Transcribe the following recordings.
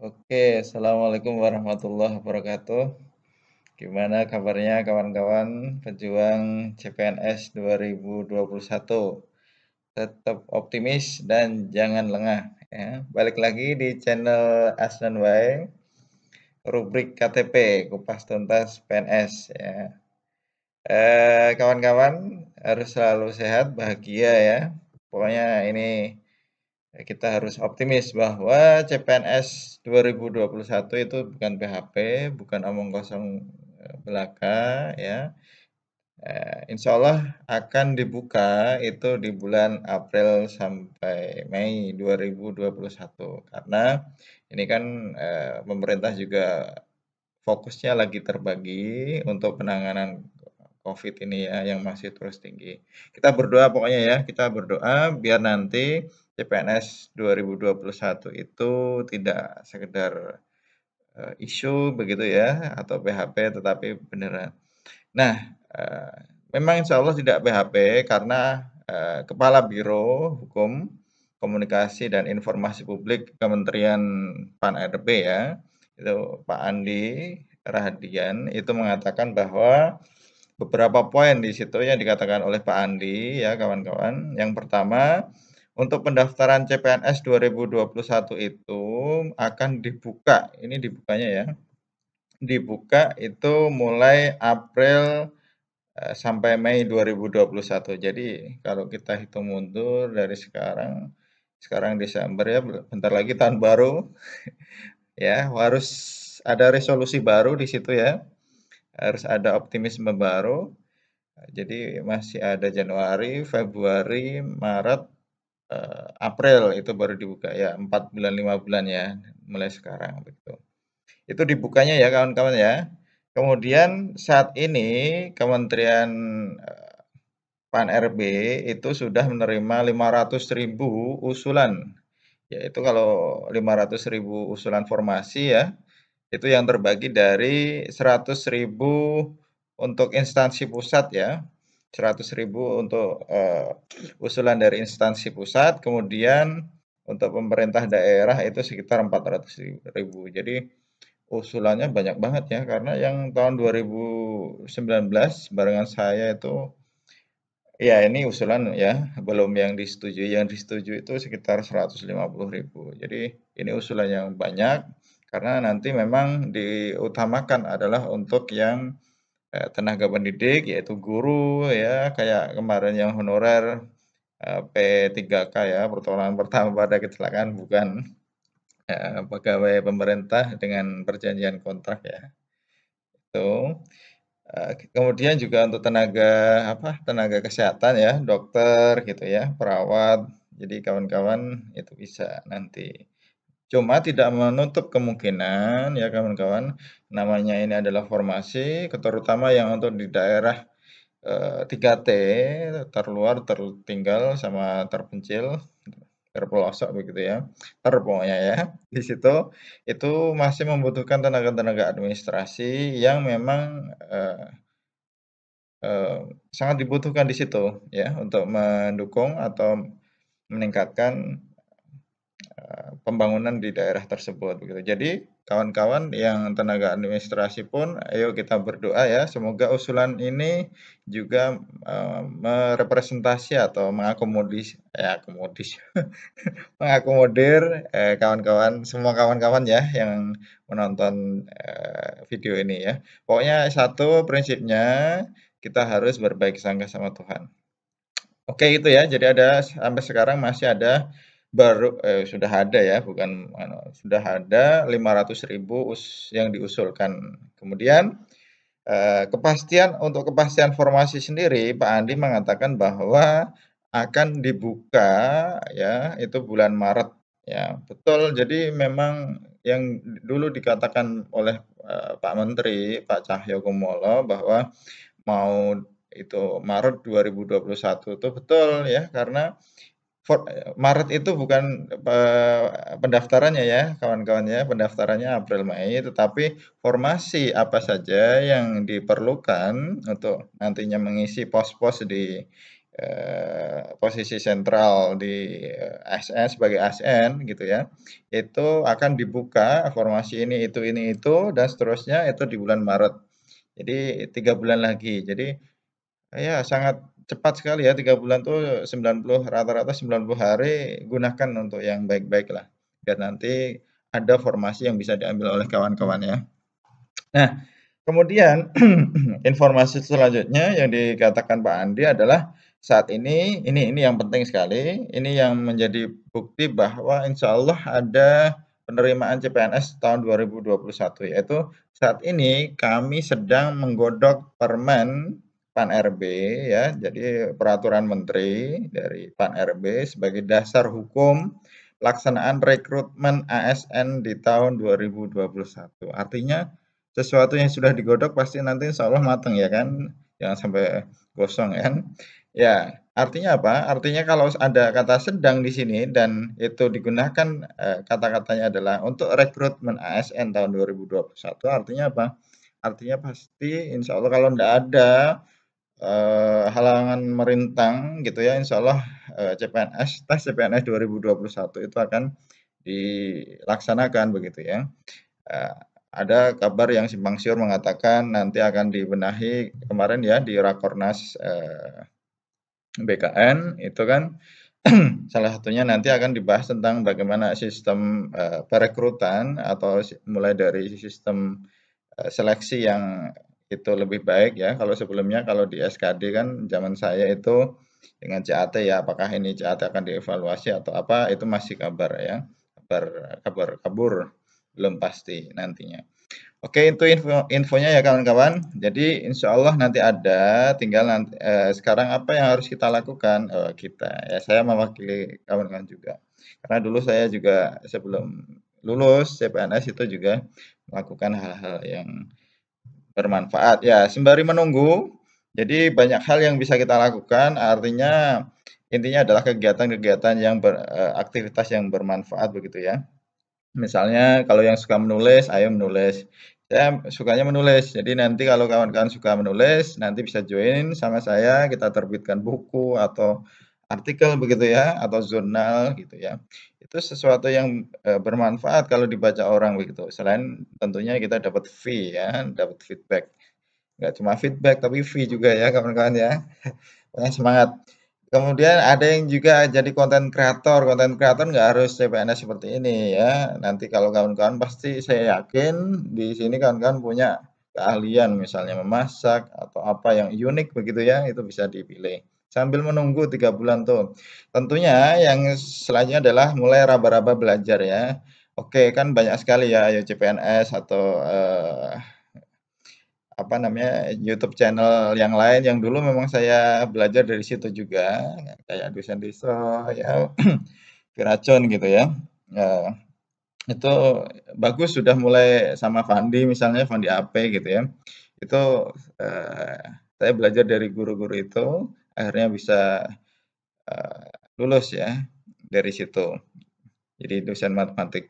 Oke, Assalamualaikum warahmatullahi wabarakatuh. Gimana kabarnya kawan-kawan pejuang CPNS 2021? Tetap optimis dan jangan lengah ya. Balik lagi di channel Asnan Wae, rubrik KTP, Kupas Tuntas PNS ya. Kawan-kawan harus selalu sehat, bahagia ya. Pokoknya ini kita harus optimis bahwa CPNS 2021 itu bukan PHP, bukan omong kosong belaka ya. Insya Allah akan dibuka itu di bulan April sampai Mei 2021 karena ini kan pemerintah juga fokusnya lagi terbagi untuk penanganan COVID ini ya yang masih terus tinggi. Kita berdoa pokoknya ya, kita berdoa biar nanti CPNS 2021 itu tidak sekedar isu begitu ya atau PHP tetapi beneran. Nah, memang insya Allah tidak PHP karena Kepala Biro Hukum, Komunikasi dan Informasi Publik Kementerian PAN-RB ya, itu Pak Andi Rahadian itu mengatakan bahwa beberapa poin di situ yang dikatakan oleh Pak Andi ya kawan-kawan. Yang pertama, untuk pendaftaran CPNS 2021 itu akan dibuka, ini dibukanya ya, dibuka itu mulai April sampai Mei 2021. Jadi kalau kita hitung mundur dari sekarang Desember ya, bentar lagi tahun baru ya, harus ada resolusi baru di situ ya, harus ada optimisme baru. Jadi masih ada Januari, Februari, Maret, April itu baru dibuka ya, 4 bulan 5 bulan ya mulai sekarang begitu. Itu dibukanya ya kawan-kawan ya. Kemudian saat ini Kementerian PAN-RB itu sudah menerima 500.000 usulan. Yaitu kalau 500.000 usulan formasi ya, itu yang terbagi dari 100.000 untuk instansi pusat ya, 100.000 untuk usulan dari instansi pusat, kemudian untuk pemerintah daerah itu sekitar 400.000. Jadi usulannya banyak banget ya, karena yang tahun 2019 barengan saya itu, ya ini usulan ya, belum yang disetujui itu sekitar 150.000. Jadi ini usulan yang banyak, karena nanti memang diutamakan adalah untuk yang tenaga pendidik, yaitu guru ya, kayak kemarin yang honorer P3K ya, pertolongan pertama pada kecelakaan, bukan pegawai pemerintah dengan perjanjian kontrak ya. Itu. Kemudian juga untuk tenaga kesehatan ya, dokter gitu ya, perawat. Jadi kawan-kawan itu bisa nanti. Cuma tidak menutup kemungkinan ya kawan-kawan, namanya ini adalah formasi, terutama yang untuk di daerah 3T, terluar, tertinggal, sama terpencil, terpelosok begitu ya, pokoknya ya. Di situ itu masih membutuhkan tenaga-tenaga administrasi yang memang Eee, sangat dibutuhkan di situ ya, untuk mendukung atau meningkatkan pembangunan di daerah tersebut begitu. Jadi kawan-kawan yang tenaga administrasi pun ayo kita berdoa ya, semoga usulan ini juga merepresentasi atau mengakomodir kawan-kawan, semua kawan-kawan ya yang menonton video ini ya. Pokoknya satu prinsipnya, kita harus berbaik sangka sama Tuhan. Oke itu ya, jadi ada sampai sekarang masih ada sudah ada ya, bukan sudah ada 500.000 yang diusulkan. Kemudian untuk kepastian formasi sendiri, Pak Andi mengatakan bahwa akan dibuka ya, itu bulan Maret ya. Betul, jadi memang yang dulu dikatakan oleh Pak Menteri, Pak Cahyokumolo bahwa mau itu Maret 2021 itu betul ya, karena Maret itu bukan pendaftarannya ya, kawan-kawan ya, pendaftarannya April Mei, tetapi formasi apa saja yang diperlukan untuk nantinya mengisi pos-pos di posisi sentral di ASN sebagai ASN gitu ya, itu akan dibuka formasi ini itu dan seterusnya itu di bulan Maret. Jadi 3 bulan lagi. Jadi ya sangat cepat sekali ya 3 bulan tuh 90 rata-rata 90 hari gunakan untuk yang baik-baik lah. Biar nanti ada formasi yang bisa diambil oleh kawan-kawan ya. Nah, kemudian informasi selanjutnya yang dikatakan Pak Andi adalah saat ini yang penting sekali, ini yang menjadi bukti bahwa insya Allah ada penerimaan CPNS tahun 2021, yaitu saat ini kami sedang menggodok permen PAN-RB ya, jadi peraturan menteri dari PAN-RB sebagai dasar hukum pelaksanaan rekrutmen ASN di tahun 2021. Artinya sesuatu yang sudah digodok pasti nanti insya Allah matang ya kan, jangan sampai gosong kan. Ya, artinya apa? Artinya kalau ada kata sedang di sini dan itu digunakan kata-katanya adalah untuk rekrutmen ASN tahun 2021, artinya apa? Artinya pasti insya Allah kalau tidak ada halangan merintang gitu ya, insya Allah tes CPNS 2021 itu akan dilaksanakan begitu ya. Eee, ada kabar yang simpang siur mengatakan nanti akan dibenahi kemarin ya di Rakornas, BKN itu kan salah satunya nanti akan dibahas tentang bagaimana sistem, perekrutan atau mulai dari sistem, seleksi yang itu lebih baik ya. Kalau sebelumnya kalau di SKD kan zaman saya itu dengan CAT ya, apakah ini CAT akan dievaluasi atau apa, itu masih kabar ya, kabar kabar kabur, belum pasti nantinya. Oke, itu infonya ya kawan-kawan. Jadi insya Allah nanti ada, tinggal nanti sekarang apa yang harus kita lakukan? Kita ya saya mewakili kawan-kawan juga. Karena dulu saya juga sebelum lulus CPNS itu juga melakukan hal-hal yang bermanfaat. Ya, sembari menunggu, jadi banyak hal yang bisa kita lakukan. Artinya intinya adalah kegiatan-kegiatan yang aktivitas yang bermanfaat begitu ya. Misalnya kalau yang suka menulis, ayo menulis. Saya sukanya menulis. Jadi nanti kalau kawan-kawan suka menulis, nanti bisa join sama saya, kita terbitkan buku atau artikel begitu ya, atau jurnal gitu ya. Itu sesuatu yang bermanfaat kalau dibaca orang begitu. Selain tentunya kita dapat fee ya, dapat feedback. Nggak cuma feedback, tapi fee juga ya kawan-kawan ya. Pokoknya semangat. Kemudian ada yang juga jadi konten kreator nggak harus CPNS seperti ini ya. Nanti kalau kawan-kawan pasti saya yakin di sini kawan-kawan punya keahlian misalnya memasak atau apa yang unik begitu ya, itu bisa dipilih. Sambil menunggu 3 bulan tuh. Tentunya yang selanjutnya adalah mulai raba-raba belajar ya. Oke, kan banyak sekali ya, ayo CPNS atau apa namanya, YouTube channel yang lain yang dulu memang saya belajar dari situ juga, kayak Dusan Deso ya, Piracon gitu ya. Eee, itu bagus sudah mulai sama Fandi misalnya, Fandi AP gitu ya. Itu, saya belajar dari guru-guru itu, akhirnya bisa, lulus ya dari situ. Jadi dosen matematik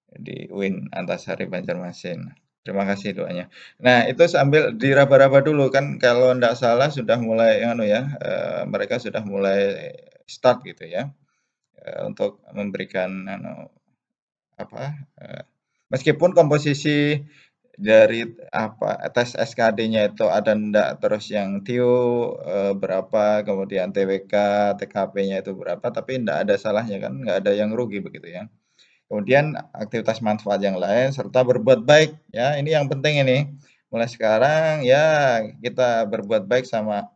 di UIN Antasari Banjarmasin. Terima kasih doanya. Nah, itu sambil diraba-raba dulu kan kalau ndak salah sudah mulai anu ya, mereka sudah mulai start gitu ya, untuk memberikan anu, apa, meskipun komposisi dari apa, tes SKD-nya itu ada ndak, terus yang TIO, berapa, kemudian TWK, TKP-nya itu berapa, tapi ndak ada salahnya kan, nggak ada yang rugi begitu ya. Kemudian aktivitas manfaat yang lain serta berbuat baik ya, ini yang penting ini. Mulai sekarang ya kita berbuat baik sama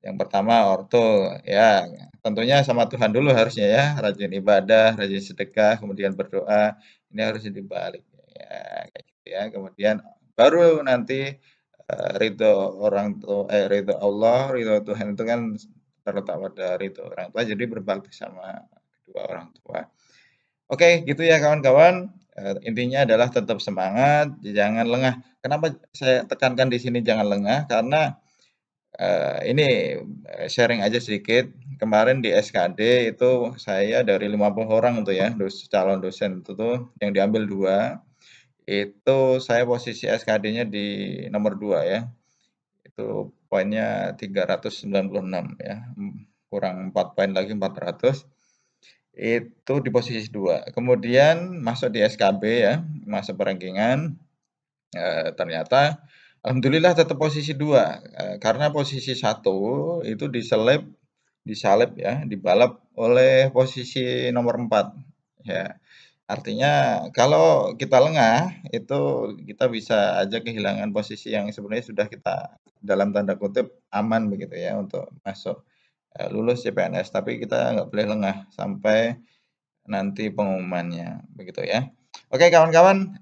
yang pertama ortu ya, tentunya sama Tuhan dulu harusnya ya, rajin ibadah, rajin sedekah, kemudian berdoa, ini harus dibalik ya, kayak gitu ya. Kemudian baru nanti, ridho ridho Allah, ridho Tuhan itu kan terletak pada ridho orang tua, jadi berbakti sama kedua orang tua. Oke, gitu ya kawan-kawan. Intinya adalah tetap semangat, jangan lengah. Kenapa saya tekankan di sini jangan lengah? Karena ini sharing aja sedikit. Kemarin di SKD itu saya dari 50 orang tuh ya, calon dosen itu tuh yang diambil 2, itu saya posisi SKD-nya di nomor 2 ya. Itu poinnya 396 ya, kurang 4 poin lagi 400. Itu di posisi 2. Kemudian masuk di SKB ya, masuk perankingan, ternyata alhamdulillah tetap posisi 2, karena posisi 1 itu disalib ya, dibalap oleh posisi nomor 4 ya. Artinya kalau kita lengah, itu kita bisa aja kehilangan posisi yang sebenarnya sudah kita dalam tanda kutip aman begitu ya untuk masuk, lulus CPNS, tapi kita nggak boleh lengah sampai nanti pengumumannya, begitu ya. Oke kawan-kawan,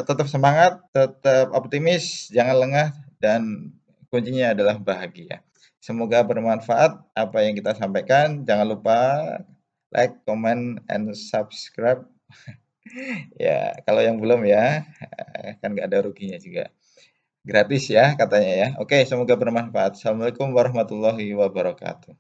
tetap semangat, tetap optimis, jangan lengah, dan kuncinya adalah bahagia. Semoga bermanfaat apa yang kita sampaikan. Jangan lupa like, comment, and subscribe. Ya, kalau yang belum ya, kan nggak ada ruginya juga. Gratis ya katanya ya. Oke, semoga bermanfaat. Assalamualaikum warahmatullahi wabarakatuh.